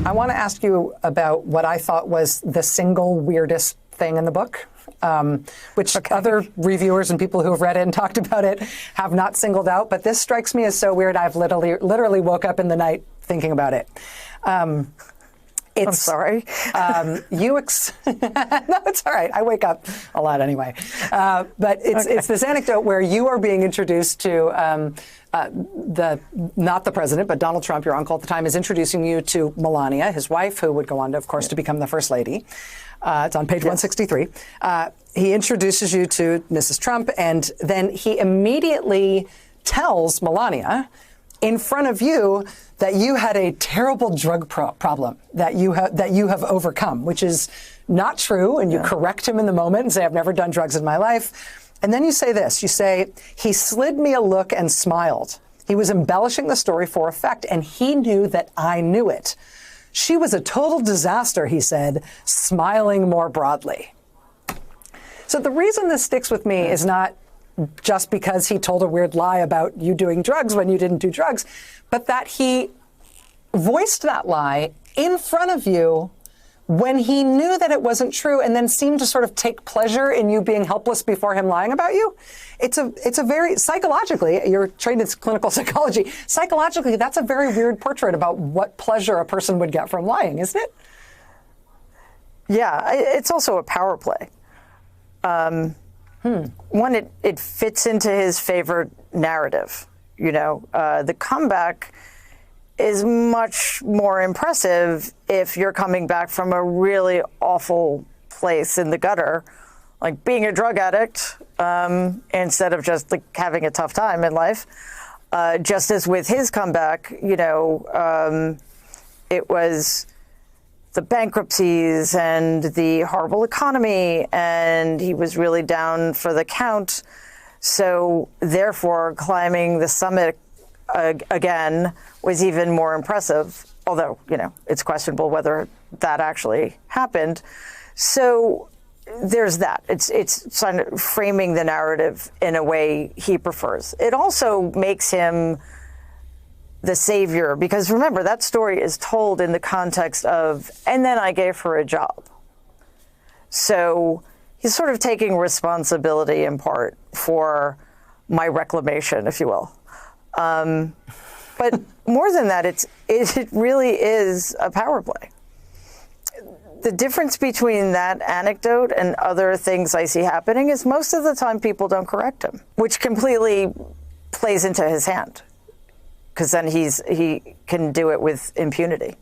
I want to ask you about what I thought was the single weirdest thing in the book, which other reviewers and people who have read it and talked about it have not singled out. But this strikes me as so weird, I've literally woke up in the night thinking about it. I'm sorry. No, it's all right. I wake up a lot anyway. But it's this anecdote where you are being introduced to not the president, but Donald Trump, your uncle at the time, is introducing you to Melania, his wife, who would go on to, of course, to become the first lady. It's on page 163. He introduces you to Mrs. Trump, and then he immediately tells Melania in front of you that you had a terrible drug problem that you have overcome, which is not true. And you correct him in the moment and say, I've never done drugs in my life. And then you say this, you say, he slid me a look and smiled. He was embellishing the story for effect, and he knew that I knew it. She was a total disaster, he said, smiling more broadly. So the reason this sticks with me is not just because he told a weird lie about you doing drugs when you didn't do drugs, but that he voiced that lie in front of you when he knew that it wasn't true, and then seemed to sort of take pleasure in you being helpless before him lying about you. It's a very, psychologically, you're trained in clinical psychology, psychologically, that's a very weird portrait about what pleasure a person would get from lying, isn't it? Yeah, it's also a power play. One, it fits into his favorite narrative. You know, the comeback is much more impressive if you're coming back from a really awful place in the gutter, like being a drug addict, instead of just like having a tough time in life. Just as with his comeback, you know, it was the bankruptcies and the horrible economy, and he was really down for the count. So therefore, climbing the summit again was even more impressive, although, you know, it's questionable whether that actually happened. So there's that. It's sort of framing the narrative in a way he prefers. It also makes him the savior, because remember, that story is told in the context of, and then I gave her a job. So he's sort of taking responsibility in part for my reclamation, if you will. But more than that, it really is a power play. The difference between that anecdote and other things I see happening is most of the time people don't correct him, which completely plays into his hand, because then he can do it with impunity.